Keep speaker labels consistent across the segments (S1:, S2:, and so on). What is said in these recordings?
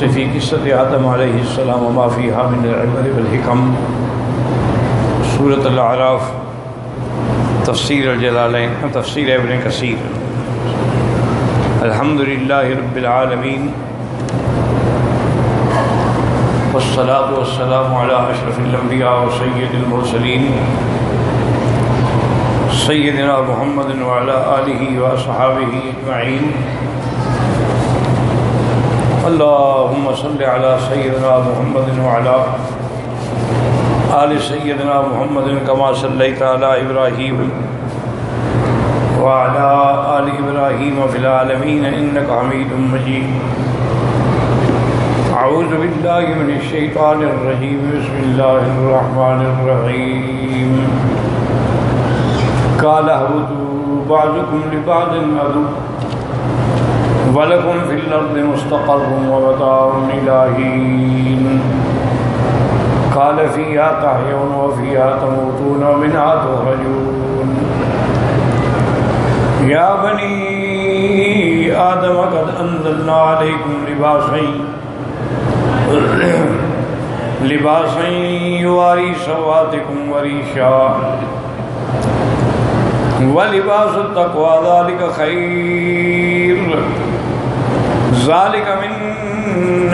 S1: سے فی قصۃ آدم علیہ السلام وما فیہا من العبر والحکم، سورۃ الاعراف، تفسیر الجلالین، تفسیر ابن کثیر۔ الحمدللہ رب العالمین، والصلاة والسلام علی اشرف الانبیاء وسید المرسلین سیدنا محمد وعلی آلہ واصحابہ اجمعین۔ اللہم صل علی سیدنا محمد وعلی آل سیدنا محمد کما صلیت علی ابراہیم وعلی آل ابراہیم فی العالمین انک حمید مجید۔ اعوذ باللہ من الشیطان الرجیم، بسم اللہ الرحمن الرحیم۔ قال اهبطوا بعضكم لبعض عدو وَلَكُمْ فِي الْأَرْضِ مُسْتَقَرٌّ وَمَتَاعٌ إِلَىٰ حِينٍ قَالَ فِيهَا تَحْيَوْنَ وَفِيهَا تَمُوتُونَ وَمِنْهَا تُخْرَجُونَ يَا بَنِي آدَمَ قَدْ أَنزَلْنَا عَلَيْكُمْ لِبَاسًا يُوَارِي سَوْآتِكُمْ وَرِيشًا وَلِبَاسُ التَّقْوَىٰ ذَٰلِكَ خَيْرٌ ذَلِكَ مِنْ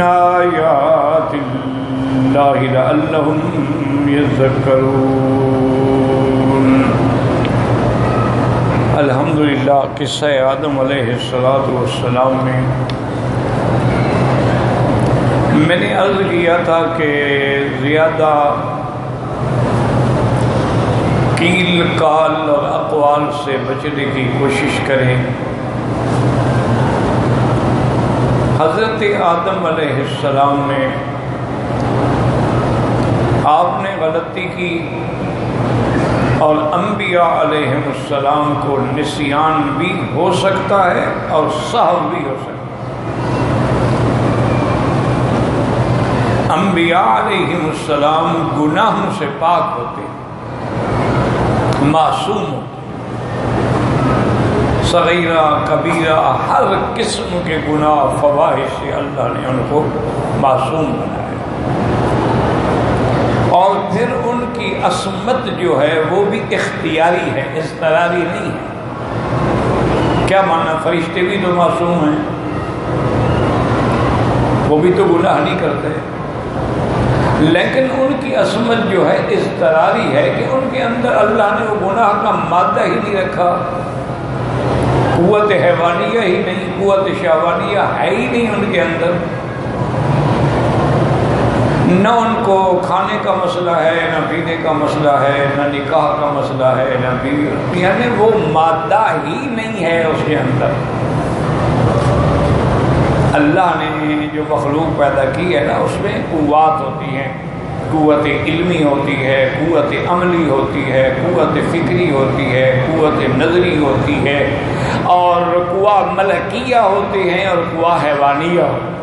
S1: آيَاتِ اللَّهِ لَعَلَّهُمْ يَذَّكَّرُونَ۔ الحمدللہ، قصہ آدم علیہ السلام میں میں نے عرض کیا تھا کہ زیادہ قیل قال اور اقوال سے بچنے کی کوشش کریں۔ حضرت آدم علیہ السلام نے آپ نے غلطی کی اور انبیاء علیہ السلام کو نسیان بھی ہو سکتا ہے اور سہو بھی ہو سکتا ہے۔ انبیاء علیہ السلام گناہوں سے پاک ہوتے ہیں، معصوم ہوتے، صغیرہ کبیرہ ہر قسم کے گناہ فواحش سے اللہ نے ان کو معصوم بنایا، اور پھر ان کی عصمت جو ہے وہ بھی اختیاری ہے، اضطراری نہیں ہے۔ کیا معنی؟ فرشتے بھی تو معصوم ہیں، وہ بھی تو گناہ نہیں کرتے، لیکن ان کی عصمت جو ہے اضطراری ہے کہ ان کے اندر اللہ نے وہ گناہ کا مادہ ہی نہیں رکھا، قوت حیوانیہ ہی نہیں، قوت شہوانیہ ہے ہی نہیں ان کے اندر، نہ ان کو کھانے کا مسئلہ ہے، نہ پینے کا مسئلہ ہے، نہ نکاح کا مسئلہ ہے، نہ بیوی، یعنی وہ مادہ ہی نہیں ہے اس کے اندر۔ اللہ نے جو مخلوق پیدا کی ہے نا، اس میں قوات ہوتی ہیں، قوت علمی ہوتی ہے، قوت عملی ہوتی ہے، قوت فکری ہوتی ہے، قوت نظری ہوتی ہے، اور قوہ ملکیہ ہوتی ہیں، اور قوہ حیوانیہ ہوتی ہیں۔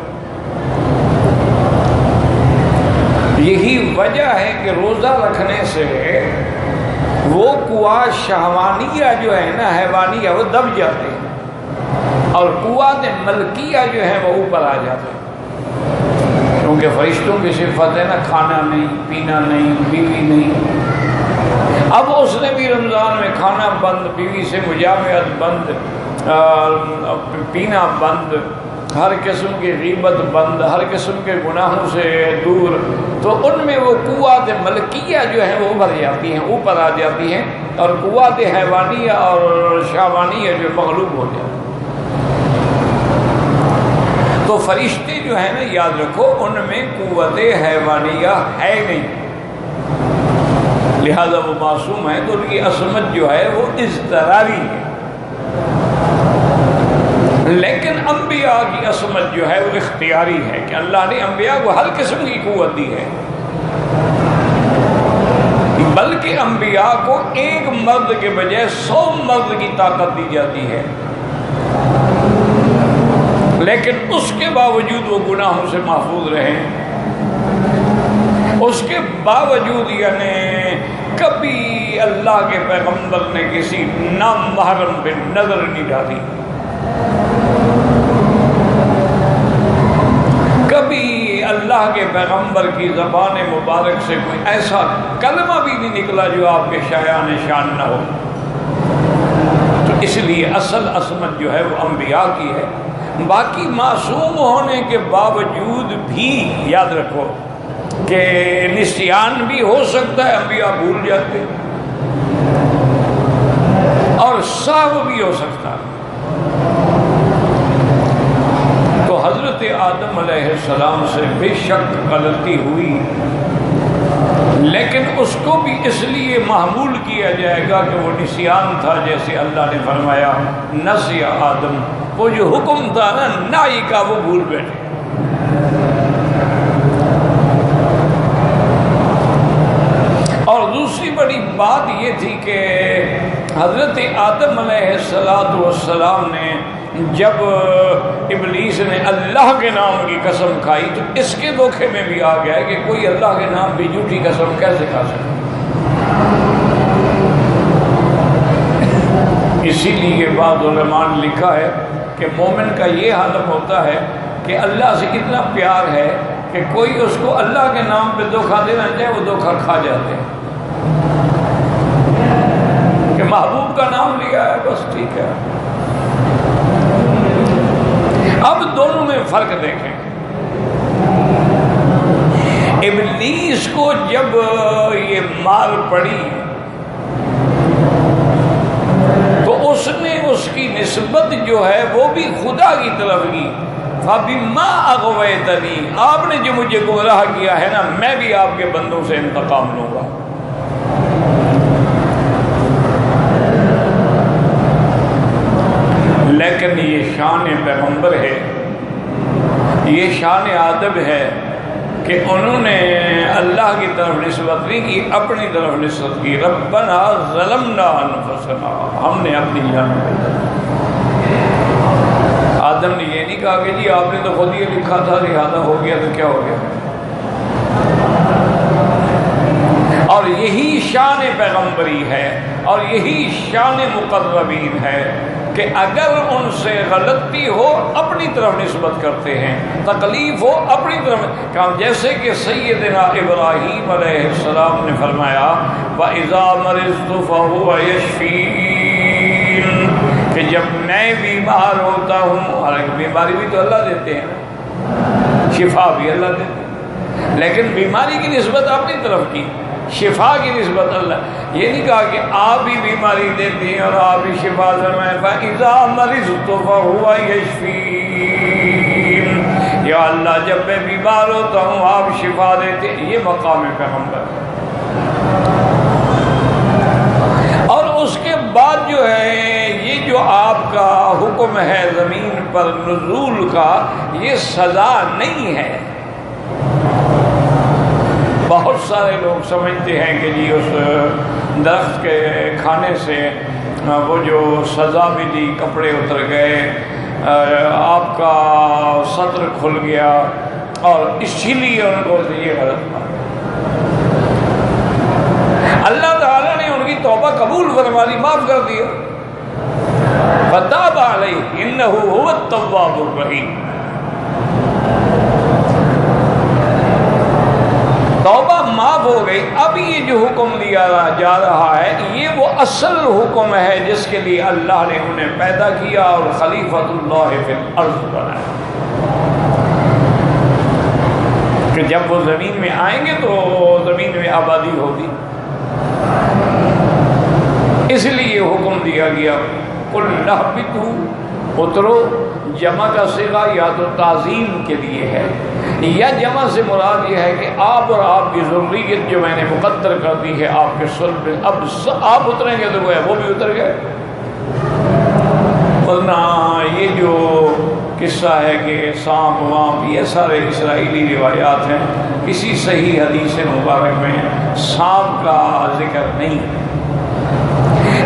S1: یہی وجہ ہے کہ روزہ رکھنے سے وہ قوہ شہوانیہ جو ہے نا، حیوانیہ، وہ دب جاتے ہیں، اور قوات ملکیہ جو ہے وہ اوپر آ جاتے ہیں، کیونکہ فرشتوں کی صفت ہے نا، کھانا نہیں، پینا نہیں، بیوی نہیں۔ اب اس نے بھی رمضان میں کھانا بند، بیوی سے مجامعت بند، پینا بند، ہر قسم کی غیبت بند، ہر قسم کے گناہوں سے دور، تو ان میں وہ قوات ملکیہ جو ہیں وہ ابھر جاتی ہیں، اوپر آ جاتی ہیں، اور قوات حیوانیہ اور شہوانیہ جو مغلوب ہو جاتی ہیں۔ تو فرشتے جو ہیں نا، یاد رکھو، ان میں قوت حیوانیہ ہے نہیں، لہذا وہ معصوم ہے، تو ان کی عصمت جو ہے وہ اضطراری ہے۔ لیکن انبیاء کی عصمت جو ہے وہ اختیاری ہے کہ اللہ نے انبیاء کو ہر قسم کی قوت دی ہے، بلکہ انبیاء کو ایک مرد کے بجائے 100 مرد کی طاقت دی جاتی ہے، لیکن اس کے باوجود وہ گناہوں سے محفوظ رہیں، اس کے باوجود یعنی کبھی اللہ کے پیغمبر نے کسی نامحرم پہ نظر نہیں ڈالی، کبھی اللہ کے پیغمبر کی زبان مبارک سے کوئی ایسا کلمہ بھی نہیں نکلا جو آپ کے شایان شان نہ ہو. تو اس لیے اصل عصمت جو ہے وہ انبیاء کی ہے. باقی معصوم ہونے کے باوجود بھی یاد رکھو کہ نسیان بھی ہو سکتا ہے، انبیاء بھول جاتے اور سہو بھی ہو سکتا ہے. تو حضرت آدم علیہ السلام سے بے شک غلطی ہوئی، لیکن اس کو بھی اس لیے محمول کیا جائے گا کہ وہ نسیان تھا. جیسے اللہ نے فرمایا نسی آدم، وہ جو حکم تھا نا نائی کا وہ بھول بیٹھے. اور دوسری بڑی بات یہ تھی کہ حضرت آدم علیہ السلام نے جب ابلیس نے اللہ کے نام کی قسم کھائی تو اس کے دھوکے میں بھی آ گیا کہ کوئی اللہ کے نام بھی جھوٹی قسم کیسے کھا سکتا. اسی لیے بعض علماء نے لکھا ہے کہ مومن کا یہ حالت ہوتا ہے کہ اللہ سے اتنا پیار ہے کہ کوئی اس کو اللہ کے نام پہ دھوکہ دینا چاہے وہ دھوکہ کھا جاتے ہیں کہ محبوب کا نام لیا ہے بس ٹھیک ہے. اب دونوں میں فرق دیکھیں. ابلیس کو جب یہ مار پڑی تو اس نے اس کی نسبت جو ہے وہ بھی خدا کی طرف کی. فَبِمَا أَغْوَيْتَنِي، آپ نے جو مجھے گمراہ کیا ہے نا میں بھی آپ کے بندوں سے انتقام لوں گا. لیکن یہ شان پیغمبر ہے، یہ شان ادب ہے کہ انہوں نے اللہ کی طرف نسبت نہیں کی، اپنی طرف نسبت کی. ربنا ظلمنا انفسنا، ہم نے اپنی جان. آدم نے یہ نہیں کہا کہ جی آپ نے تو خود یہ لکھا تھا لہذا ہو گیا تو کیا ہو گیا. اور یہی شان پیغمبری ہے اور یہی شان مقربین ہے کہ اگر ان سے غلطی ہو اپنی طرف نسبت کرتے ہیں، تکلیف ہو اپنی طرف. جیسے کہ سیدنا ابراہیم علیہ السلام نے فرمایا وَإِذَا مَرِضْتُ فَهُوَ يَشْفِينِ، کہ جب میں بیمار ہوتا ہوں، حالانکہ بیماری بھی تو اللہ دیتے ہیں، شفا بھی اللہ دیتے ہیں، لیکن بیماری کی نسبت اپنی طرف کی، شفا کی نسبت اللہ. یہ نہیں کہا کہ آپ ہی بیماری دیتے ہیں اور آپ ہی شفا فرمائیں. فَإِذَا مَرِضْتُ فَهُوَ يَشْفِينِ، یا اللہ جب میں بیمار ہوتا ہوں آپ شفا دیتے ہیں. یہ مقام پیغمبر. اور اس کے بعد جو ہے یہ جو آپ کا حکم ہے زمین پر نزول کا، یہ سزا نہیں ہے. بہت سارے لوگ سمجھتے ہیں کہ جی اس درخت کے کھانے سے وہ جو سزا ملی، کپڑے اتر گئے، آپ کا سطر کھل گیا، اور اسی لیے ان کو یہ غلط بات. اللہ تعالیٰ نے ان کی توبہ قبول فرما لی، معاف کر دیا. فَتَابَ عَلَيْهِ إِنَّهُ هُوَ التَّوَّابُ الرَّحِيمُ. توبہ معاف ہو گئی. اب یہ جو حکم دیا جا رہا ہے یہ وہ اصل حکم ہے جس کے لیے اللہ نے انہیں پیدا کیا اور خلیفۃ اللہ فی الارض بنایا، کہ جب وہ زمین میں آئیں گے تو زمین میں آبادی ہوگی. اس لیے حکم دیا گیا قُلْ نَهْبِطُوا، اترو. جمع کا صیغہ یا تو تعظیم کے لیے ہے یا جمع سے مراد یہ ہے کہ آپ اور آپ کی ذریت جو میں نے مقدر کر دی ہے آپ کے صلب میں، اب آپ اتریں گے تو وہ بھی اتر گئے. ورنہ یہ جو قصہ ہے کہ سانپ وانپ، یہ سارے اسرائیلی روایات ہیں، کسی صحیح حدیث مبارک میں سانپ کا ذکر نہیں.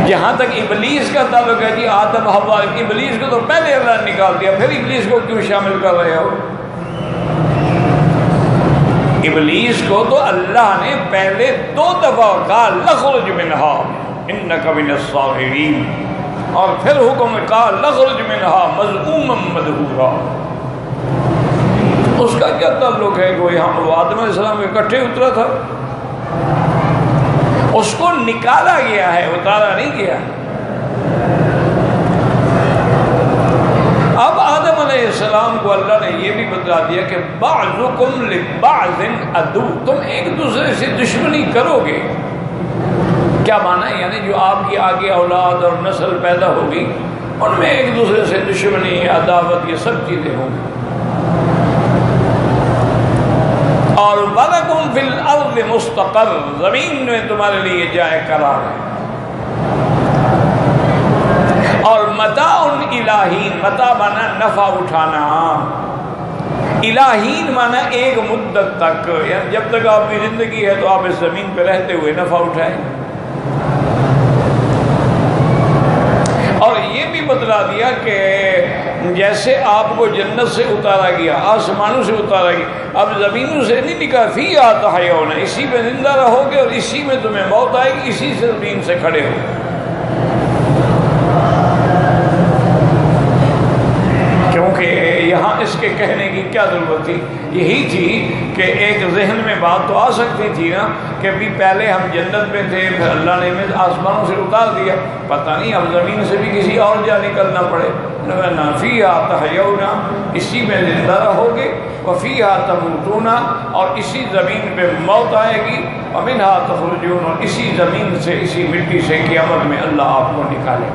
S1: جہاں تک ابلیس کا تعلق ہے جی آدم حوا، ابلیس کو تو پہلے اللہ نے نکال دیا، پھر ابلیس کو کیوں شامل کر رہے ہو؟ ابلیس کو تو اللہ نے پہلے 2 دفعہ کہا لخرج منہا انک من الصاغرین، اور پھر حکم کہا لخرج منہا مذموما مدحورا. اس کا کیا تعلق ہے کہ وہ آدم علیہ السلام اکٹھے اترا تھا؟ اس کو نکالا گیا ہے، اتارا نہیں گیا۔ اب آدم علیہ السلام کو اللہ نے یہ بھی بتا دیا کہ بعضکم لبعض عدو، تم ایک دوسرے سے دشمنی کرو گے۔ کیا معنی ہے؟ یعنی جو آپ کی آگے اولاد اور نسل پیدا ہوگی ان میں ایک دوسرے سے دشمنی، عداوت، یہ سب چیزیں ہوں گی۔ اور وَلَكُمْ فِي الْأَرْضِ مُسْتَقَرٌ، زمین میں تمہارے لیے جائے قرار ہے۔ اور متاع الہین، متاع مانا نفع اٹھانا، الہین مانا ایک مدت تک، یعنی جب تک آپ کی زندگی ہے تو آپ اس زمین پہ رہتے ہوئے نفع اٹھائیں۔ اور یہ بھی بتلا دیا کہ جیسے آپ کو جنت سے اتارا گیا، آسمانوں سے اتارا گیا، اب زمینوں سے نہیں نکلا، فیہا تحیون، اسی میں زندہ رہو گے اور اسی میں تمہیں موت آئے گی، اسی سے زمین سے کھڑے ہو۔ کیونکہ یہاں اس کے کہنے کی کیا ضرورت تھی؟ یہی تھی کہ ایک ذہن میں بات تو آ سکتی تھی نا کہ بھی پہلے ہم جنت میں تھے، پھر اللہ نے ہمیں آسمانوں سے اتار دیا، پتہ نہیں اب زمین سے بھی کسی اور جا نکلنا پڑے۔ فیہا تحیون، اسی میں زندہ رہو گے، وفیہا تموتون، اور اسی زمین پہ موت آئے گی، ومنہا تخرجون، اور اسی زمین سے، اسی مٹی سے قیامت میں اللہ آپ کو نکالے۔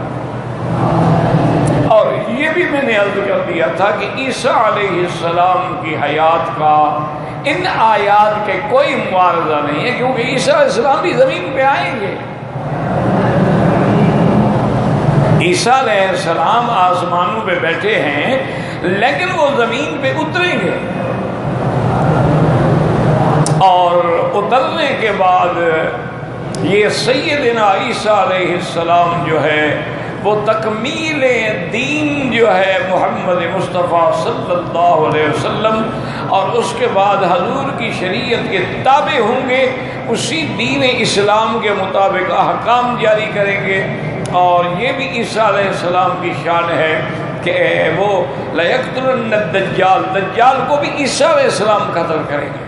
S1: اور یہ بھی میں نے عرض کر دیا تھا کہ عیسیٰ علیہ السلام کی حیات کا ان آیات کے کوئی معارضہ نہیں ہے، کیونکہ عیسیٰ علیہ السلام بھی زمین پہ آئیں گے۔ عیسیٰ علیہ السلام آسمانوں پہ بیٹھے ہیں لیکن وہ زمین پہ اتریں گے، اور اترنے کے بعد یہ سیدنا عیسیٰ علیہ السلام جو ہے وہ تکمیل دین جو ہے محمد مصطفیٰ صلی اللہ علیہ وسلم، اور اس کے بعد حضور کی شریعت کے تابع ہوں گے، اسی دین اسلام کے مطابق احکام جاری کریں گے۔ اور یہ بھی عیسیٰ علیہ السلام کی شان ہے کہ وہ لَيَقْتُلُنَّ الدَّجَّالَ، دجال کو بھی عیسیٰ علیہ السلام قتل کریں گے۔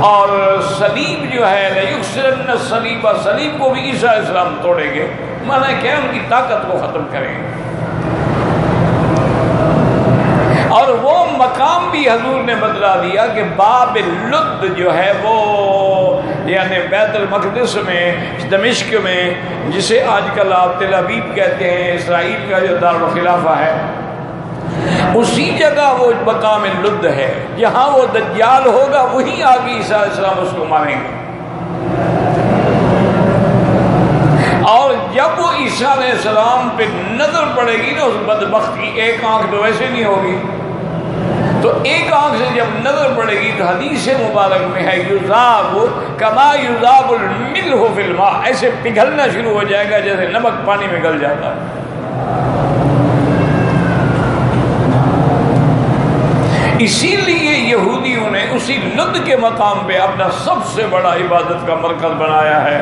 S1: اور صلیب جو ہے لَيُكْسِرَنَّ الصَّلِيبَ، صلیب کو بھی عیسیٰ علیہ السلام توڑیں گے، معنی کیا ان کی طاقت کو ختم کریں گے۔ اور وہ مقام بھی حضور نے بتلا دیا کہ باب لد جو ہے وہ یعنی بیت المقدس میں، دمشق میں، جسے آج کل آپ تل ابیب کہتے ہیں، اسرائیل کا جو دارالخلافہ ہے، اسی جگہ وہ مقام لد ہے، جہاں وہ دجال ہوگا وہیں آگے عیسیٰ علیہ السلام اس کو ماریں گے۔ اور جب وہ عیسیٰ علیہ السلام پہ نظر پڑے گی نا اس بدبخت کی، ایک آنکھ تو ویسے نہیں ہوگی، تو ایک آنکھ سے جب نظر پڑے گی تو حدیث مبارک میں ہے یذاب کما یذاب الملح فی الماء، ایسے پگھلنا شروع ہو جائے گا جیسے نمک پانی میں گل جاتا ہے۔ اسی لیے یہودیوں نے اسی لد کے مقام پہ اپنا سب سے بڑا عبادت کا مرکز بنایا ہے،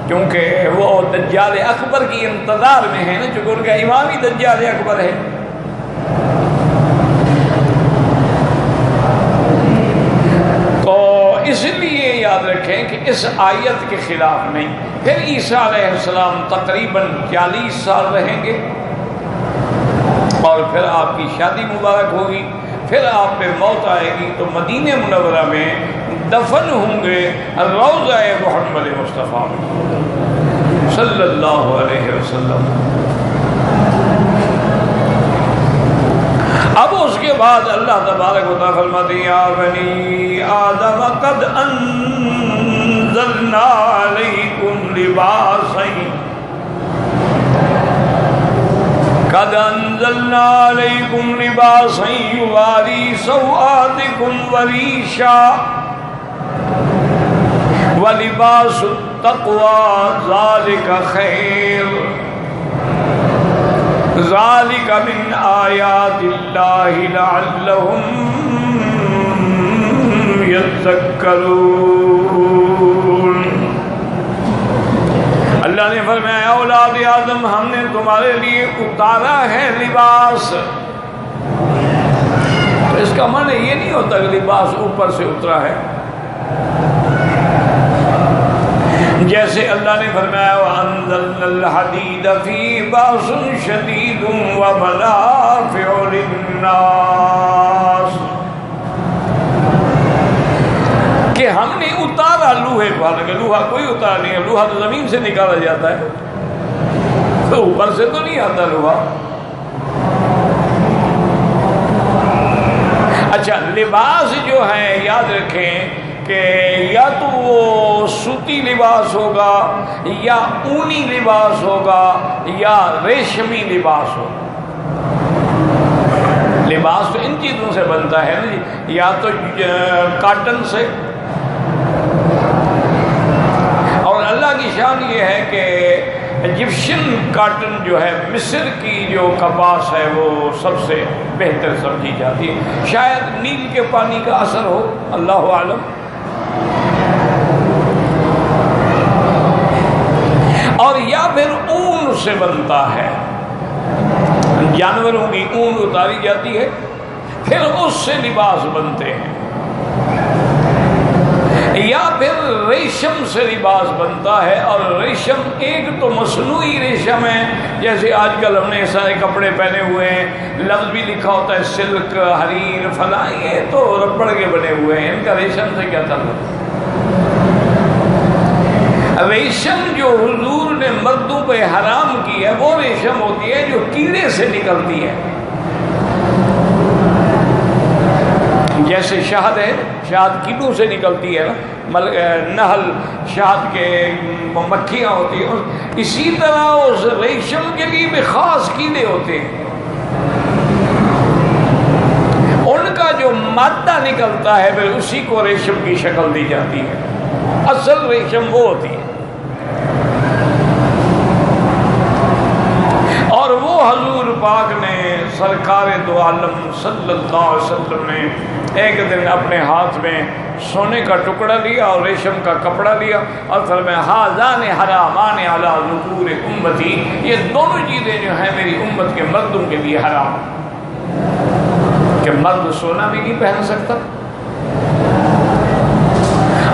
S1: کیونکہ وہ دجال اکبر کی انتظار میں ہے نا، چونکہ ان کا امام ہی دجال اکبر ہے۔ تو اس لیے یاد رکھیں کہ اس آیت کے خلاف نہیں۔ پھر عیسیٰ علیہ السلام تقریباً 40 سال رہیں گے، اور پھر آپ کی شادی مبارک ہوگی، پھر آپ پہ موت آئے گی، تو مدینہ منورہ میں دفن ہوں گے روضہ محمد مصطفیٰ صلی اللہ علیہ وسلم۔ اب اس کے بعد اللہ تبارک و تعالیٰ فرماتے ہیں یا بنی آدم قد انزلنا علیکم لباسا قد انزلنا علیکم لباسا یواری سوآتکم وریشا ولباس التقوی ذالک خیر ذالک من آیات اللہ لعلہم یذکرون۔ اللہ نے فرمایا اولاد آدم ہم نے تمہارے لیے اتارا ہے لباس، اس کا معنی یہ نہیں ہوتا کہ لباس اوپر سے اترا ہے. جیسے اللہ نے فرمایا وَأَنزَلْنَا الْحَدِيدَ فِيهِ بَأْسٌ شَدِيدٌ وَمَنَافِعُ لِلنَّاسِ، کہ ہم نے اتارا لوہے پر. لوہا کوئی اتارا نہیں ہے، لوہا تو زمین سے نکالا جاتا ہے، تو اوپر سے تو نہیں آتا لوہا. اچھا، لباس جو ہے یاد رکھیں کہ یا تو وہ سوتی لباس ہوگا، یا اونی لباس ہوگا، یا ریشمی لباس ہوگا. لباس تو ان چیزوں سے بنتا ہے نا جی، یا تو کاٹن سے. اور اللہ کی شان یہ ہے کہ ایجپشن کاٹن جو ہے، مصر کی جو کپاس ہے، وہ سب سے بہتر سمجھی جاتی ہے. شاید نیل کے پانی کا اثر ہو، اللہ عالم. اور یا پھر اون سے بنتا ہے، جانوروں کی اون اتاری جاتی ہے، پھر اس سے لباس بنتے ہیں. یا پھر ریشم سے لباس بنتا ہے. اور ریشم ایک تو مصنوعی ریشم ہے، جیسے آج کل ہم نے سارے کپڑے پہنے ہوئے ہیں، لفظ بھی لکھا ہوتا ہے سلک، حریر، فلاں، یہ تو ربڑ کے بنے ہوئے ہیں، ان کا ریشم سے کیا تعلق؟ ریشم جو حضور نے مردوں پہ حرام کی ہے وہ ریشم ہوتی ہے جو کیڑے سے نکلتی ہے. جیسے شہد ہے، شہد کیڑوں سے نکلتی ہے نا، نحل شہد کے مکھیاں ہوتی ہیں. اسی طرح اس ریشم کے لیے بھی خاص کیڑے ہوتے ہیں، ان کا جو مادہ نکلتا ہے پھر اسی کو ریشم کی شکل دی جاتی ہے. اصل ریشم وہ ہوتی ہے. اور وہ حضور پاک نے سرکار دو عالم صلی اللہ علیہ وسلم نے ایک دن اپنے ہاتھ میں سونے کا ٹکڑا لیا اور ریشم کا کپڑا لیا اور فرمایا ھذان حرامان علی ذکور امتی، یہ دونوں چیزیں جو ہیں میری امت کے مردوں کے لیے حرام. کہ مرد سونا بھی نہیں پہن سکتا،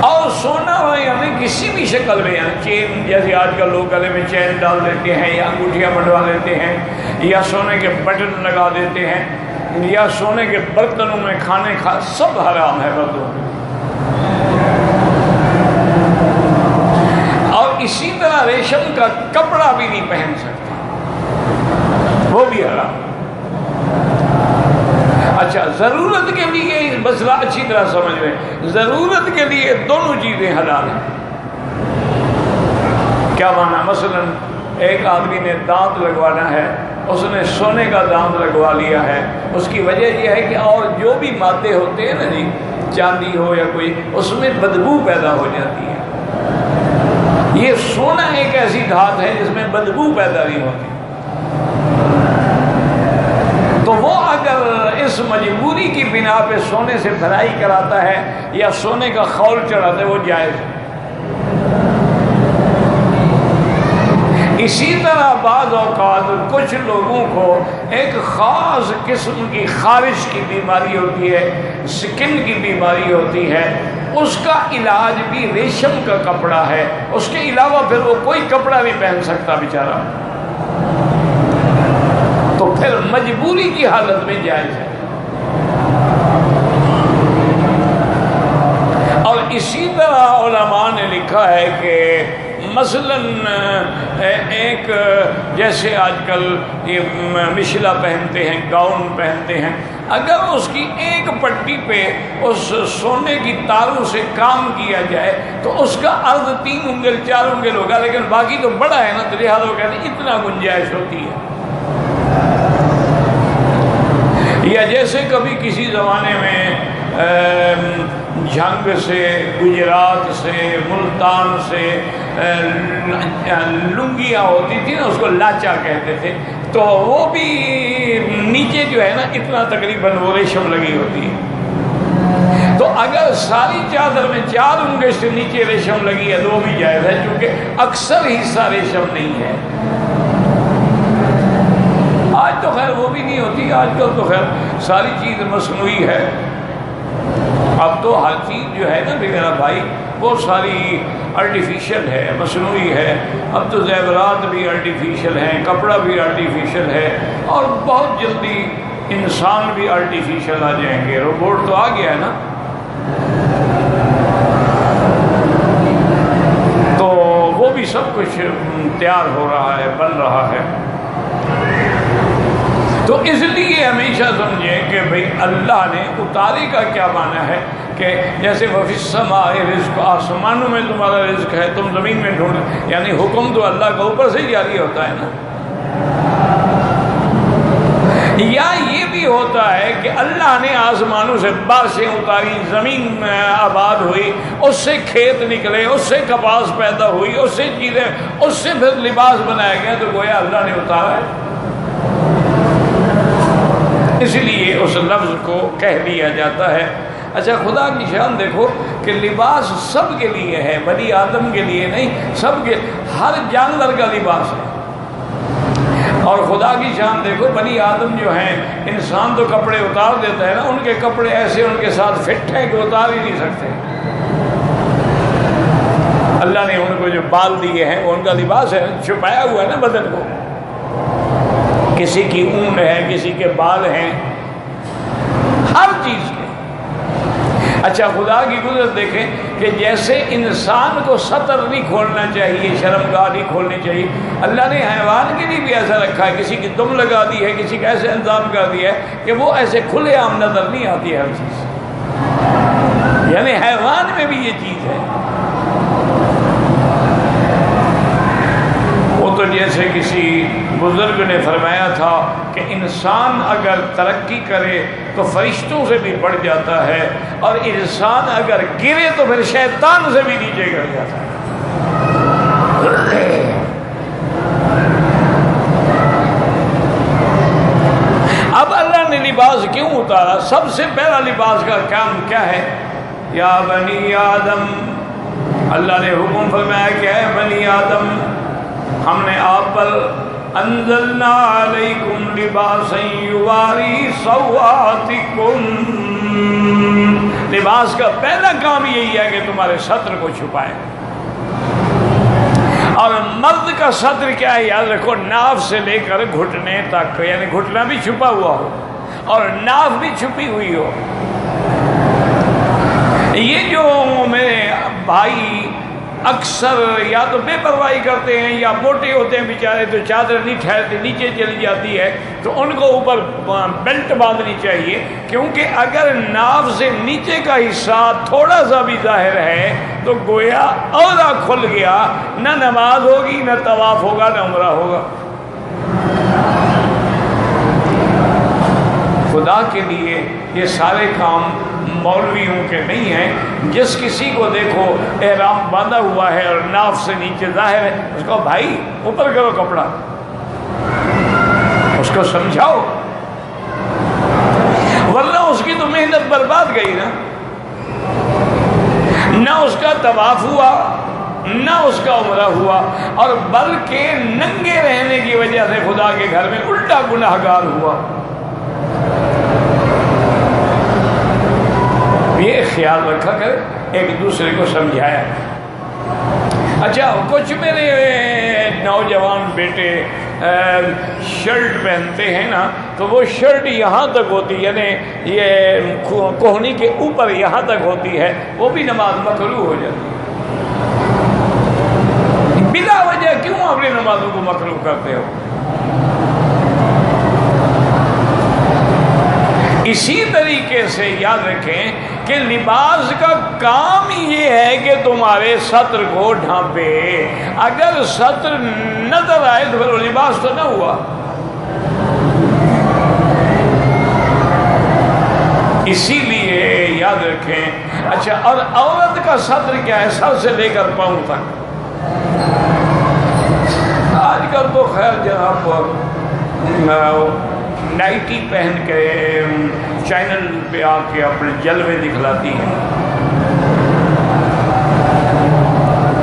S1: اور سونا ہمیں کسی بھی شکل میں، چین جیسے آج کل لوگ گلے میں چین ڈال دیتے ہیں، یا انگوٹھیاں بنوا لیتے ہیں، یا سونے کے بٹن لگا دیتے ہیں، یا سونے کے برتنوں میں کھانے سب حرام ہے مردوں میں. اور اسی طرح ریشم کا کپڑا بھی نہیں پہن سکتا، وہ بھی حرام. اچھا، ضرورت کے لیے مسئلہ اچھی طرح سمجھ لیں، ضرورت کے لیے دونوں چیزیں حلال ہیں. کیا معنی؟ مثلا ایک آدمی نے دانت لگوانا ہے، اس نے سونے کا دانت لگوا لیا ہے، اس کی وجہ یہ ہے کہ اور جو بھی مادے ہوتے ہیں نا جی، چاندی ہو یا کوئی، اس میں بدبو پیدا ہو جاتی ہے. یہ سونا ایک ایسی دھات ہے جس میں بدبو پیدا نہیں ہوتی. تو وہ اگر اس مجبوری کی بنا پہ سونے سے بھرائی کراتا ہے یا سونے کا خول چڑھاتا ہے، وہ جائز ہے. اسی طرح بعض اوقات کچھ لوگوں کو ایک خاص قسم کی خارش کی بیماری ہوتی ہے، سکن کی بیماری ہوتی ہے، اس کا علاج بھی ریشم کا کپڑا ہے. اس کے علاوہ پھر وہ کوئی کپڑا نہیں پہن سکتا بیچارہ، تو پھر مجبوری کی حالت میں جائز ہے. اور اسی طرح علماء نے لکھا ہے کہ مثلا ایک جیسے آج کل یہ مشلا پہنتے ہیں، گاؤن پہنتے ہیں، اگر اس کی ایک پٹی پہ اس سونے کی تاروں سے کام کیا جائے تو اس کا عرض 3 انگل 4 انگل ہوگا، لیکن باقی تو بڑا ہے نا، تو لہٰذا وہ کہتے ہیں اتنا گنجائش ہوتی ہے. یا جیسے کبھی کسی زمانے میں جھنگ سے، گجرات سے، ملتان سے لنگیاں ہوتی تھی نا، اس کو لاچا کہتے تھے، تو وہ بھی نیچے جو ہے نا اتنا تقریباً وہ ریشم لگی ہوتی ہے. تو اگر ساری چادر میں 4 انگل سے نیچے ریشم لگی ہے تو وہ بھی جائز ہے، کیونکہ اکثر حصہ ریشم نہیں ہے. آج تو خیر وہ بھی نہیں ہوتی، آج کل تو خیر ساری چیز مصنوعی ہے، اب تو ہر چیز جو ہے نا میرا بھائی وہ ساری آرٹیفیشل ہے، مصنوعی ہے، اب تو زیورات بھی آرٹیفیشل ہیں، کپڑا بھی آرٹیفیشل ہے، اور بہت جلدی انسان بھی آرٹیفیشل آ جائیں گے، روبوٹ تو آ گیا ہے نا، تو وہ بھی سب کچھ تیار ہو رہا ہے، بن رہا ہے۔ تو اس لیے ہمیشہ سمجھیں کہ بھئی اللہ نے اتارے کا کیا معنی ہے کہ جیسے وفی السماء رزق، آسمانوں میں تمہارا رزق ہے، تم زمین میں ڈھونڈ، یعنی حکم تو اللہ کا اوپر سے جاری ہوتا ہے نا۔ یا یہ بھی ہوتا ہے کہ اللہ نے آسمانوں سے بارشیں اتاری، زمین آباد ہوئی، اس سے کھیت نکلے، اس سے کپاس پیدا ہوئی، اس سے چیزیں، اس سے پھر لباس بنایا گیا، تو گویا اللہ نے اتارا ہے، اس لیے اس لفظ کو کہہ دیا جاتا ہے۔ اچھا خدا کی شان دیکھو کہ لباس سب کے لیے ہے، بنی آدم کے لیے نہیں، سب کے، ہر جانور کا لباس ہے۔ اور خدا کی شان دیکھو، بنی آدم جو ہیں، انسان تو کپڑے اتار دیتا ہے نا، ان کے کپڑے ایسے ان کے ساتھ فٹ ہیں کہ اتار ہی نہیں سکتے۔ اللہ نے ان کو جو بال دیے ہیں وہ ان کا لباس ہے، چھپایا ہوا ہے نا بدن کو، کسی کی اون ہے، کسی کے بال ہیں، ہر چیز کے۔ اچھا خدا کی قدرت دیکھیں کہ جیسے انسان کو سطر نہیں کھولنا چاہیے، شرمگاہ نہیں کھولنی چاہیے، اللہ نے حیوان کے لیے بھی ایسا رکھا ہے، کسی کی دم لگا دی ہے، کسی کا ایسے انتظام کر دیا ہے کہ وہ ایسے کھلے عام نظر نہیں آتی ہے ہر چیز، یعنی حیوان میں بھی یہ چیز ہے۔ وہ تو جیسے کسی بزرگ نے فرمایا تھا کہ انسان اگر ترقی کرے تو فرشتوں سے بھی بڑھ جاتا ہے، اور انسان اگر گرے تو پھر شیطان سے بھی نیچے گر جاتا ہے۔ اب اللہ نے لباس کیوں اتارا؟ سب سے پہلا لباس کا کام کیا ہے؟ یا بنی آدم، اللہ نے حکم فرمایا کہ اے بنی آدم، ہم نے آپ پر انزلنا علیکم لباسا یواری سوآتکم، لباس کا پہلا کام یہی ہے کہ تمہارے ستر کو چھپائے۔ اور مرد کا ستر کیا ہے؟ یاد رکھو، ناف سے لے کر گھٹنے تک، یعنی گھٹنا بھی چھپا ہوا ہو اور ناف بھی چھپی ہوئی ہو۔ یہ جو میرے بھائی اکثر یا تو بے پرواہی کرتے ہیں یا موٹے ہوتے ہیں بیچارے، تو چادر نہیں ٹھہرتی، نیچے چلی جاتی ہے، تو ان کو اوپر بیلٹ باندھنی چاہیے، کیونکہ اگر ناف سے نیچے کا حصہ تھوڑا سا بھی ظاہر ہے تو گویا عورہ کھل گیا، نہ نماز ہوگی، نہ طواف ہوگا، نہ عمرہ ہوگا۔ خدا کے لیے یہ سارے کام مولویوں کے نہیں ہیں۔ جس کسی کو دیکھو احرام باندھا ہوا ہے اور ناف سے نیچے ظاہر ہے، اس کو بھائی اوپر کرو کپڑا، اس کو سمجھاؤ، ورنہ اس کی تو محنت برباد گئی نا، نہ اس کا طواف ہوا، نہ اس کا عمرہ ہوا، اور بلکہ ننگے رہنے کی وجہ سے خدا کے گھر میں الٹا گناہگار ہوا۔ یہ خیال رکھا کرے، ایک دوسرے کو سمجھایا۔ اچھا کچھ میرے نوجوان بیٹے شرٹ پہنتے ہیں نا، تو وہ شرٹ یہاں تک ہوتی ہے، یعنی یہ کوہنی کے اوپر یہاں تک ہوتی ہے، وہ بھی نماز مکروہ ہو جاتی ہے۔ بلا وجہ کیوں اپنی نمازوں کو مکروہ کرتے ہو؟ اسی طریقے سے یاد رکھیں کہ لباس کا کام یہ ہے کہ تمہارے ستر کو ڈھانپے، اگر ستر نظر آئے تو پھر وہ لباس تو نہ ہوا۔ اسی لیے یاد رکھیں۔ اچھا، اور عورت کا ستر کیا ہے؟ سر سے لے کر پاؤں تک۔ آج کل تو خیر جناب نائٹی پہن کے چینل پہ آ کے اپنے جلوے دکھلاتی ہیں،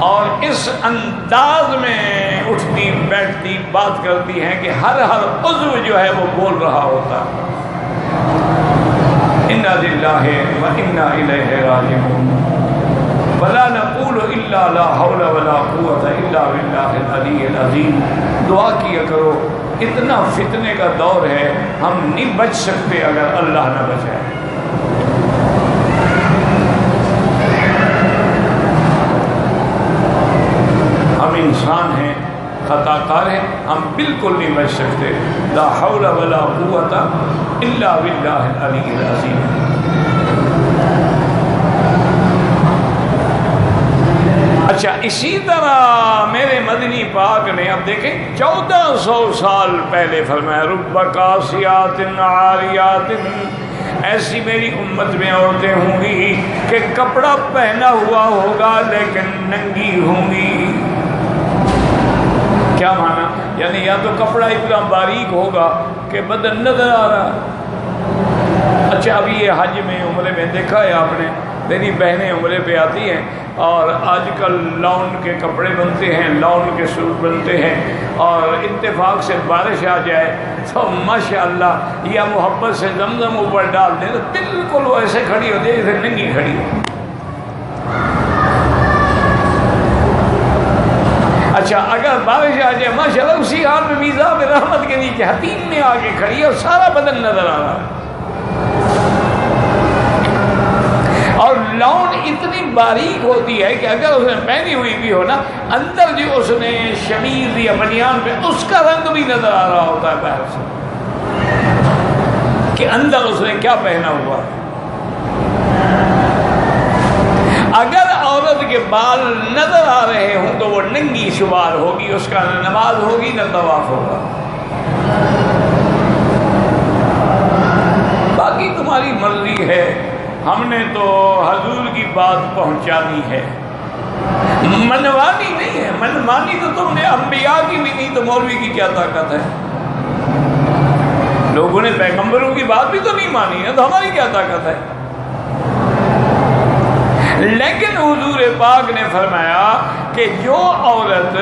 S1: اور اس انداز میں اٹھتی بیٹھتی تشدید بات کرتی ہیں کہ ہر عضو جو ہے وہ بول رہا ہوتا ہے انا للہ و انا الیہ راجعون ولا نقول الا لا حول ولا قوت الا باللہ العلی العظیم. دعا کیا کرو، اتنا فتنے کا دور ہے، ہم نہیں بچ سکتے اگر اللہ نہ بچائے. ہم انسان ہیں، خطا کار ہیں، ہم بالکل نہیں بچ سکتے. لا حول ولا قوت الا باللہ العلی العظیم. اچھا، اسی طرح میرے مدنی پاک نے اب دیکھیں 1400 سال پہلے فرمایا رب کاسیات عاریات، ایسی میری امت میں عورتیں ہوں گی کہ کپڑا پہنا ہوا ہوگا لیکن ننگی ہوں گی. کیا مانا؟ یعنی یا تو کپڑا اتنا باریک ہوگا کہ بدن نظر آ رہا. اچھا، ابھی یہ حج میں عمرے میں دیکھا ہے آپ نے، میری بہنیں عمرے پہ آتی ہیں اور آج کل لاؤن کے کپڑے بنتے ہیں، لاؤن کے سوٹ بنتے ہیں، اور اتفاق سے بارش آ جائے تو ماشاءاللہ یا محبت سے زمزم اوپر ڈال دیں تو بالکل وہ ایسے کھڑی ہوتی ہے جیسے ننگی کھڑی ہو. اچھا، اگر بارش آ جائے ماشاءاللہ اسی حال میں میزاب رحمت کے نیچے حتیم میں آ کے کھڑی ہے اور سارا بدن نظر آ رہا ہے. اور لاؤن اتنی باریک ہوتی ہے کہ اگر اس نے پہنی ہوئی بھی ہو نا، اندر جو اس نے شمیز یا بنیان پہ اس کا رنگ بھی نظر آ رہا ہوتا ہے باہر سے کہ اندر اس نے کیا پہنا ہوا. اگر عورت کے بال نظر آ رہے ہوں تو وہ ننگی شمار ہوگی، اس کا نہ نماز ہوگی نہ طواف ہوگا. باقی تمہاری مرضی ہے، ہم نے تو حضور کی بات پہنچانی ہے، منوانی نہیں ہے. منوانی تو تم نے انبیاء کی بھی نہیں، تو مولوی کی کیا طاقت ہے؟ لوگوں نے پیغمبروں کی بات بھی تو نہیں مانی ہے، تو ہماری کیا طاقت ہے؟ لیکن حضور پاک نے فرمایا کہ جو عورت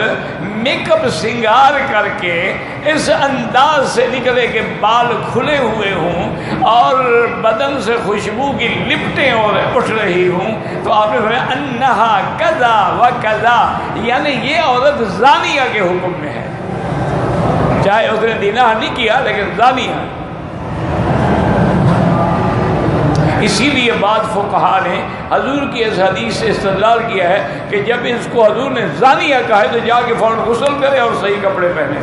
S1: میک اپ سنگار کر کے اس انداز سے نکلے کہ بال کھلے ہوئے ہوں اور بدن سے خوشبو کی لپٹیں اور اٹھ رہی ہوں، تو آپ نے فرمایا انہا کذا و کذا، یعنی یہ عورت زانیہ کے حکم میں ہے. چاہے اس نے دینہ نہیں کیا لیکن زانیہ. اسی لیے بعض فقہا نے حضور کی اس حدیث سے استدلال کیا ہے کہ جب اس کو حضور نے زانیہ کہا ہے تو جا کے فوراً غسل کرے اور صحیح کپڑے پہنے.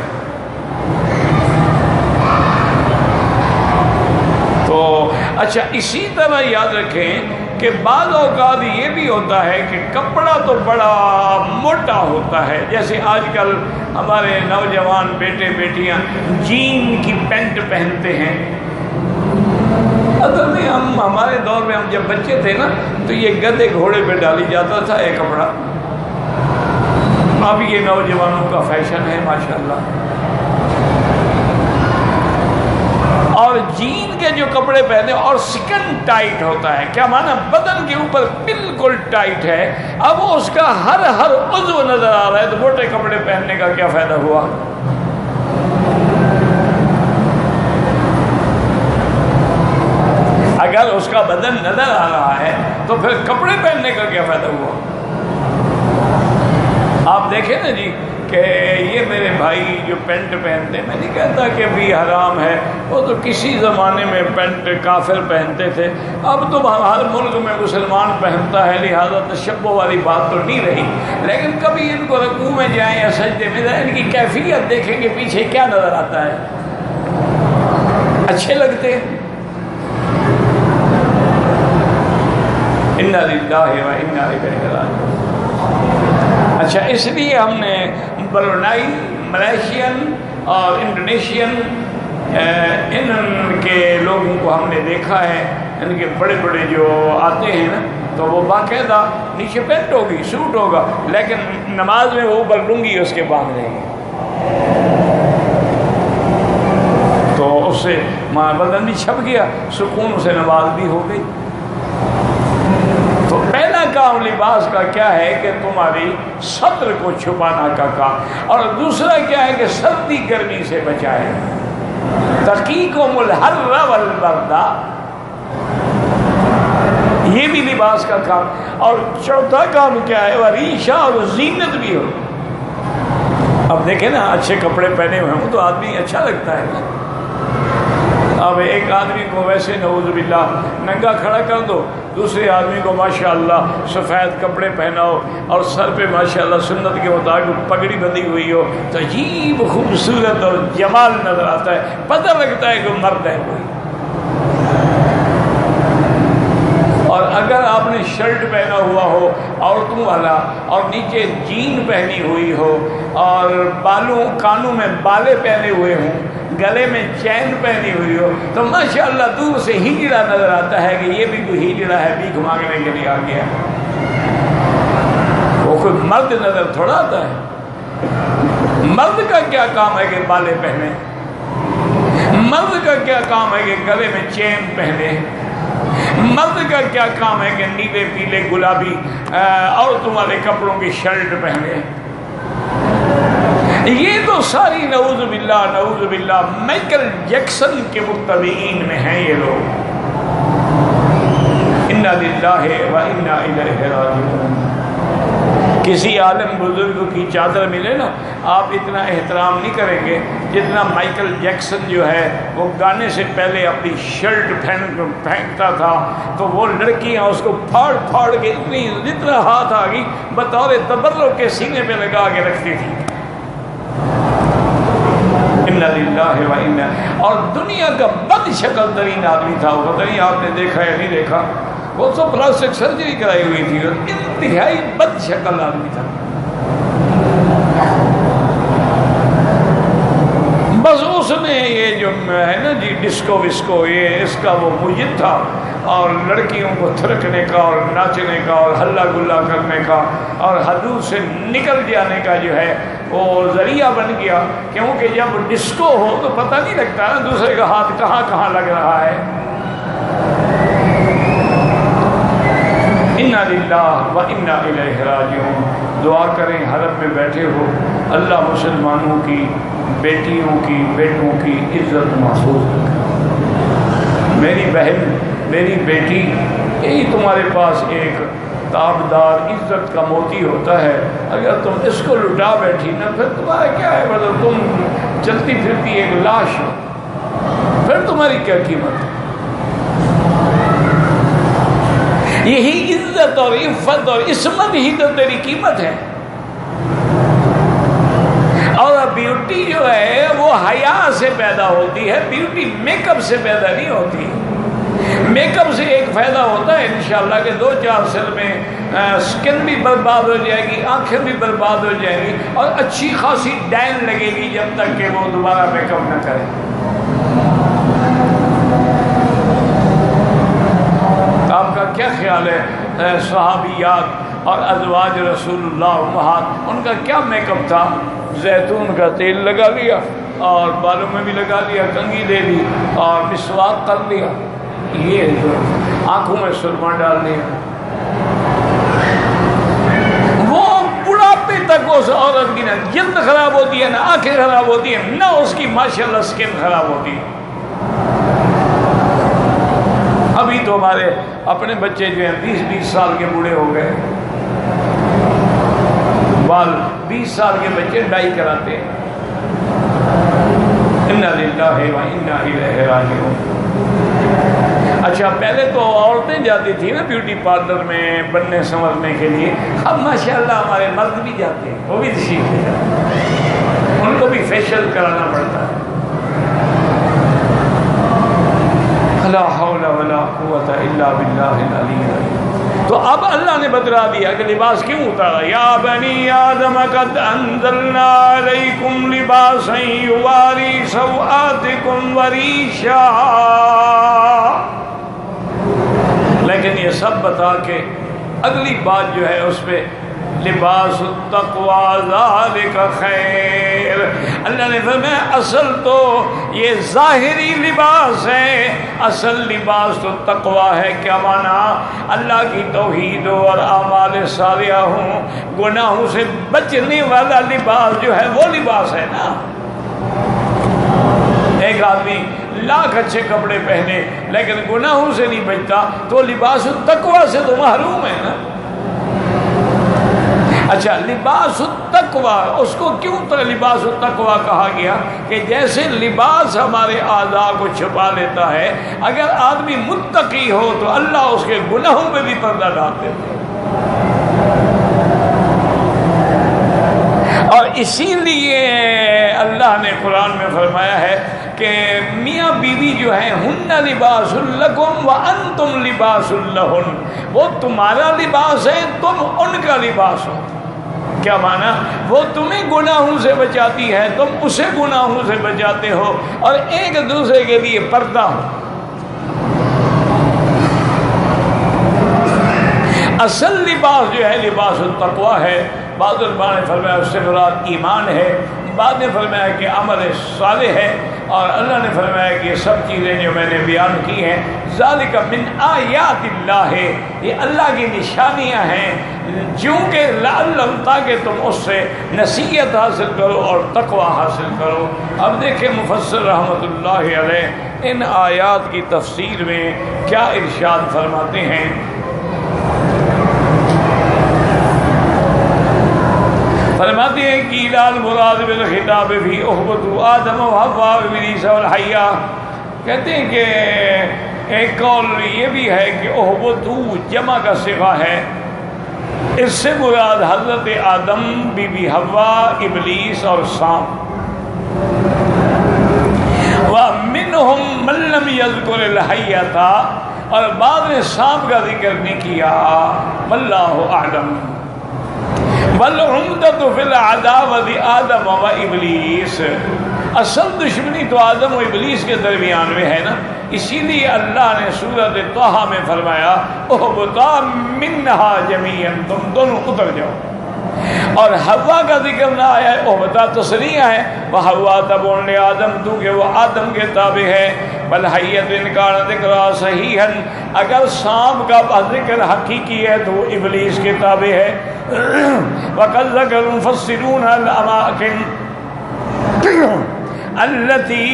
S1: تو اچھا، اسی طرح یاد رکھیں کہ بعض اوقات یہ بھی ہوتا ہے کہ کپڑا تو بڑا موٹا ہوتا ہے. جیسے آج کل ہمارے نوجوان بیٹے بیٹیاں جین کی پینٹ پہنتے ہیں. اصل میں ہمارے دور میں ہم جب بچے تھے نا تو یہ گدھے گھوڑے پہ ڈالی جاتا تھا یہ کپڑا. اب یہ نوجوانوں کا فیشن ہے ماشاءاللہ. اور جین کے جو کپڑے پہنے اور سکن ٹائٹ ہوتا ہے، کیا مانا؟ بدن کے اوپر بالکل ٹائٹ ہے. اب اس کا ہر عضو نظر آ رہا ہے تو موٹے کپڑے پہننے کا کیا فائدہ ہوا؟ اگر اس کا بدن نظر آ رہا ہے تو پھر کپڑے پہننے کا کیا فائدہ ہوا؟ آپ دیکھیں نا جی کہ یہ میرے بھائی جو پینٹ پہنتے ہیں، میں نہیں کہتا کہ بھی حرام ہے، وہ تو کسی زمانے میں پینٹ کافر پہنتے تھے، اب تو ہر ملک میں مسلمان پہنتا ہے، لہذا تشبہ والی بات تو نہیں رہی. لیکن کبھی ان کو رکوع میں جائیں یا سجدے میں جائیں، ان کی کیفیت دیکھیں کہ پیچھے کیا نظر آتا ہے. اچھے لگتے ہیں. انا للہ و انا الیہ راجعون. اچھا، اس لیے ہم نے برونائی، ملیشین اور انڈونیشین ان کے لوگوں کو ہم نے دیکھا ہے، ان کے بڑے بڑے جو آتے ہیں نا تو وہ باقاعدہ نیچے پینٹ ہوگی، سوٹ ہوگا، لیکن نماز میں وہ اوپر لنگی اس کے باندھ لیں گے، تو اس سے بدن بھی چھپ گیا، سکون سے نماز بھی ہو گئی. تو پہلا کام لباس کا کیا ہے کہ تمہاری صدر کو چھپانا کا کام، اور دوسرا کیا ہے کہ سردی گرمی سے بچائے، تقیکم الحر والبرد، یہ بھی لباس کا کام۔ اور چوتھا کام کیا ہے، وریشہ، اور زینت بھی ہو۔ اب دیکھیں نا، اچھے کپڑے پہنے ہوئے ہوں تو آدمی اچھا لگتا ہے۔ اب ایک آدمی کو ویسے نعوذ باللہ ننگا کھڑا کر دو، دوسرے آدمی کو ماشاءاللہ سفید کپڑے پہناؤ اور سر پہ ماشاءاللہ سنت کے مطابق پگڑی بندھی ہوئی ہو تو عجیب خوبصورت اور جمال نظر آتا ہے، پتہ لگتا ہے کہ مرد ہے کوئی۔ اور اگر آپ نے شرٹ پہنا ہوا ہو عورتوں والا اور نیچے جین پہنی ہوئی ہو اور کانوں میں بالے پہنے ہوئے ہوں، گلے میں چین پہنی ہوئی ہو تو ماشاءاللہ دور سے ہجڑا نظر آتا ہے کہ یہ بھی کوئی ہجڑا ہے، بھیک مانگنے کے لیے آ گیا۔ وہ کوئی مرد نظر تھوڑا آتا ہے۔ مرد کا کیا کام ہے کہ بالے پہنے؟ مرد کا کیا کام ہے کہ گلے میں چین پہنے؟ مرد کا کیا کام ہے کہ نیلے پیلے گلابی عورتوں والے کپڑوں کی شرٹ پہنے؟ یہ تو ساری نعوذ باللہ مائیکل جیکسن کے متبعین میں ہیں یہ لوگ۔ انا للہ و انا الیہ راجعون۔ کسی عالم بزرگ کی چادر ملے نا، آپ اتنا احترام نہیں کریں گے جتنا مائیکل جیکسن جو ہے وہ گانے سے پہلے اپنی شرٹ پھینکتا تھا تو وہ لڑکیاں اس کو پھاڑ کے جتنا ہاتھ آگئی بطور تبرک کے سینے پہ لگا کے رکھتی تھی۔ انا للہ و انا، اور دنیا کا بد شکل ترین آدمی تھا وہ، پتہ نہیں آپ نے دیکھا یا نہیں دیکھا، وہ تو پلاسٹک سرجری کرائی ہوئی تھی، انتہائی بد شکل آدمی تھا۔ بس اس نے یہ جو ہے نا جی ڈسکو وسکو، یہ اس کا وہ مجد تھا، اور لڑکیوں کو تھرکنے کا اور ناچنے کا اور ہلا گلا کرنے کا اور حدود سے نکل جانے کا جو ہے وہ ذریعہ بن گیا، کیونکہ جب ڈسکو ہو تو پتہ نہیں لگتا نا دوسرے کا ہاتھ کہاں کہاں لگ رہا ہے۔ انا للہ و انا الیہ راجعون۔ دعا کریں حرم میں بیٹھے ہو، اللہ مسلمانوں کی بیٹیوں کی بیٹوں کی عزت محفوظ رکھے۔ میری بہن، میری بیٹی، یہی تمہارے پاس ایک تابدار عزت کا موتی ہوتا ہے، اگر تم اس کو لٹا بیٹھی نا پھر تمہارا کیا ہے، مطلب تم چلتی پھرتی ایک لاش ہو، پھر تمہاری کیا قیمت ہے؟ یہی عزت اور عفت اور عصمت ہی تو تیری قیمت ہے۔ اور بیوٹی جو ہے وہ حیا سے پیدا ہوتی ہے، بیوٹی میک اپ سے پیدا نہیں ہوتی۔ میک اپ سے ایک فائدہ ہوتا ہے انشاءاللہ کہ 2-4 سال میں سکن بھی برباد ہو جائے گی، آنکھیں بھی برباد ہو جائیں گی، اور اچھی خاصی ڈین لگے گی جب تک کہ وہ دوبارہ میک اپ نہ کرے۔ آپ کا کیا خیال ہے صحابیات اور ازواج رسول اللہ امہات، ان کا کیا میک اپ تھا؟ زیتون کا تیل لگا لیا اور بالوں میں بھی لگا لیا، کنگھی دے دی اور مسواک کر لیا، یہ جو آنکھوں میں سرما ڈال دیا، وہ بڑھاپے تک اس عورت کی نہ جلد خراب ہوتی ہے، نہ آنکھیں خراب ہوتی ہیں، نہ اس کی ماشاءاللہ سکن خراب ہوتی ہے۔ ابھی تو ہمارے اپنے بچے جو ہیں 20-20 سال کے بوڑھے ہو گئے، بال 20 سال کے بچے ڈائی کراتے ہیں۔ انا للہ و انا الیہ راجعون۔ اچھا پہلے تو عورتیں جاتی تھیں نا بیوٹی پارلر میں بننے سنورنے کے لیے، اب ماشاءاللہ ہمارے مرد بھی جاتے ہیں، وہ بھی تشریف لے جاتے ہیں، ان کو بھی فیشل کرانا پڑتا ہے۔ لا حول ولا قوت الا باللہ العلی العظیم۔ تو اب اللہ نے بتلا دیا کہ لباس کیوں اتارا، یا بنی آدم قد انزلنا علیکم لباسا یواری سوآتکم وریشا، لیکن یہ سب بتا کے اگلی بات جو ہے اس پہ لباس التقوی ذالک خیر۔ اللہ نے فرمایا اصل تو یہ ظاہری لباس ہے، اصل لباس تو تقوی ہے۔ کیا مانا؟ اللہ کی توحید اور اعمال صالحہ ہوں، گناہوں سے بچنے والا لباس جو ہے وہ لباس ہے نا۔ ایک آدمی لاکھ اچھے کپڑے پہنے لیکن گناہوں سے نہیں بچتا تو لباس التقوی سے تو محروم ہے نا۔ اچھا، لباس التقوی اس کو کیوں لباس التقوی کہا گیا؟ کہ جیسے لباس ہمارے اعضاء کو چھپا لیتا ہے، اگر آدمی متقی ہو تو اللہ اس کے گناہوں پہ بھی پردہ ڈال دیتا ہے۔ اور اسی لیے اللہ نے قرآن میں فرمایا ہے کہ میاں بیوی جو ہیں ہن لباس لکم وانتم لباس لہن، وہ تمہارا لباس ہے، تم ان کا لباس ہو۔ کیا مانا؟ وہ تمہیں گناہوں سے بچاتی ہے، تم اسے گناہوں سے بچاتے ہو، اور ایک دوسرے کے لیے پردہ ہو۔ اصل لباس جو ہے لباس التقوی ہے۔ بعض علماء نے فرمایا اس سے مراد ایمان ہے، بعد نے فرمایا کہ عمل صالح ہے، اور اللہ نے فرمایا کہ یہ سب چیزیں جو میں نے بیان کی ہیں ذالک من آیات اللہ ہے، یہ اللہ کی نشانیاں ہیں، چونکہ لعلم تاکہ تم اس سے نصیحت حاصل کرو اور تقوی حاصل کرو۔ اب دیکھیں مفسر رحمۃ اللہ علیہ ان آیات کی تفسیر میں کیا ارشاد فرماتے ہیں۔ فرماتے ہیں کہ لال مراد بالخطاب فی احبط آدم و حوا ابلیس والحیہ، کہتے ہیں کہ ایک قول یہ بھی ہے کہ احبطو جمع کا صیغہ ہے، اس سے مراد حضرت آدم، بی بی حوا، ابلیس اور سانپ۔ وَمِنْهُمْ مَنْ لَمْ يَذْكُرِ الْحَيَّةَ، اور بعد میں سانپ کا ذکر نہیں کیا، واللہ اعلم۔ وَالْعُمْدَةُ فِي الْعَدَاوَةِ آدَمَ وَإِبْلِيسَ، اصل دشمنی تو آدم و ابلیس کے درمیان میں ہے نا، اسی لیے اللہ نے سورۃ طٰہٰ میں فرمایا اہبطا منہا جمیعا، تم دونوں اتر جاؤ۔ اور حوا کا ذکر نہ آیا ہے، اہبطا تصریح ہے، وحوا تبع لآدم، تو کہ وہ آدم کے تابع ہے۔ والحیۃ ان کان ذکرا صحیحا، اگر سانپ کا ذکر حقیقی ہے تو وہ ابلیس کے تابع ہے۔ وقد ذکر المفسرون الاماکن التي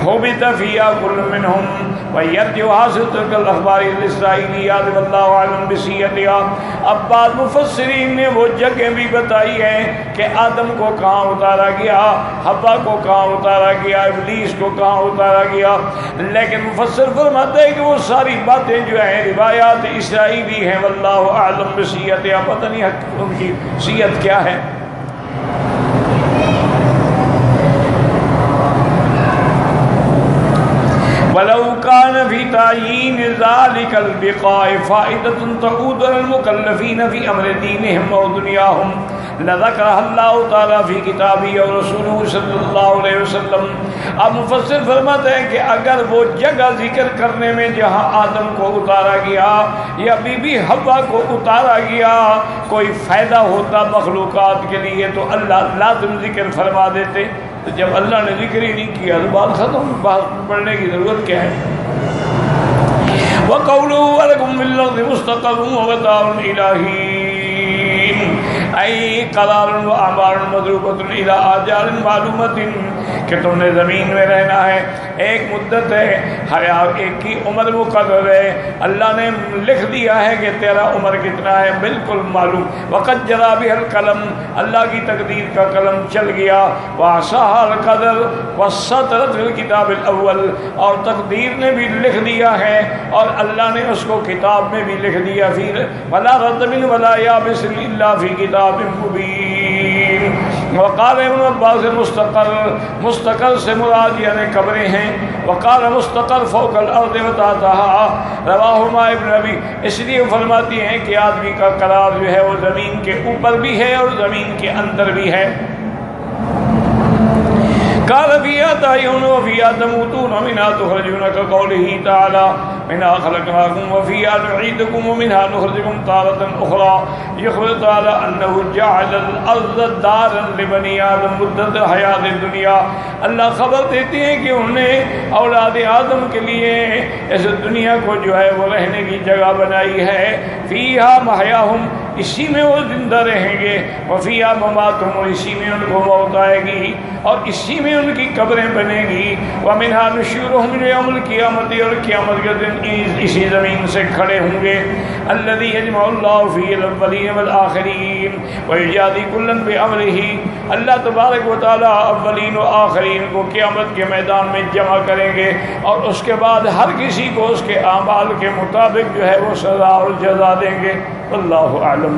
S1: حبط فيها كل منهم ويرجع حاصل تلك الاخبار الاسرائیلیات واللہ اعلم بصیتها۔ اب بعض مفسرین نے وہ جگہ بھی بتائی ہیں کہ آدم کو کہاں اتارا گیا، حوا کو کہاں اتارا گیا، ابلیس کو کہاں اتارا گیا، لیکن مفسر فرماتے ہیں کہ وہ ساری باتیں جو ہیں روایات اسرائیلی ہیں، واللہ اعلم بصیتها، پتہ نہیں ان کی صیت کیا ہے۔ وَلَوْ كَانَ فِي تَعْيِينِ ذَلِكَ الْبِقَاءِ فَائِدَةٌ تَعُودُ عَلَى الْمُكَلَّفِينَ فِي أَمْرِ دِينِهِمْ وَدُنْيَاهُمْ لَذَكَرَهَا اللَّهُ تَعَالَى فِي كِتَابِهِ وَرَسُولِهِ صلی اللہ علیہ وسلم۔ اب مفسر فرماتے ہیں کہ اگر وہ جگہ ذکر کرنے میں جہاں آدم کو اتارا گیا یا بی بی حوا کو اتارا گیا کوئی فائدہ ہوتا مخلوقات کے لیے تو اللہ لازم ذکر فرما دیتے، تو جب اللہ نے ذکر ہی نہیں کیا تو بات ختم، بات پڑھنے کی ضرورت کیا ہے۔ وَقَوْلُهُ وَلَكُمْ فِي الْأَرْضِ مُسْتَقَرٌّ وَمَتَاعٌ إِلَىٰ حِينٍ، أي قرار وأعمار مضروبة إلى آجال معلومة، کہ تم نے زمین میں رہنا ہے، ایک مدت ہے، حیات ایک کی عمر مقرر ہے، اللہ نے لکھ دیا ہے کہ تیرا عمر کتنا ہے بالکل معلوم۔ وقد جرى بها القلم، اللہ کی تقدیر کا قلم چل گیا، وعصاها القدر وسطرت في الكتاب الاول، اور تقدیر نے بھی لکھ دیا ہے اور اللہ نے اس کو کتاب میں بھی لکھ دیا، پھر ولا رطب ولا یابس الا في كتاب مبین۔ وقال ابن عباس مستقر، مستقر سے مراد یعنی قبریں ہیں، وقال مستقر فوق الارض وتحتها، رواہما ابن ابی، اس لیے فرماتی ہیں کہ آدمی کا قرار جو ہے وہ زمین کے اوپر بھی ہے اور زمین کے اندر بھی ہے۔ قال فيها تحيون وفيها تموتون ومنها تخرجون كقوله تعالى منها خلقناكم وفيها نعيدكم ومنها نخرجكم تارة أخرى. يخبر تعالى أنه جعل الأرض دارا لبني آدم مدت حیات الدنیا. اللہ خبر دیتے ہیں کہ انہوں نے اولاد آدم کے لیے اس دنیا کو جو ہے وہ رہنے کی جگہ بنائی ہے. فیہا محیاہم, اسی میں وہ زندہ رہیں گے, وفیہا مماتہم, اور اسی میں ان کو موت آئے گی اور اسی میں ان کی قبریں بنیں گی. ومنہا نشورہم یوم القیامت, اور قیامت کے دن اسی زمین سے کھڑے ہوں گے. الذی یجمع اللہ فی الاولین والآخرین ویجازی کلا بعملہ. اللہ تبارک و تعالی اولین و آخرین کو قیامت کے میدان میں جمع کریں گے اور اس کے بعد ہر کسی کو اس کے اعمال کے مطابق جو ہے وہ سزا اور جزا دیں گے. اللہ اعلم.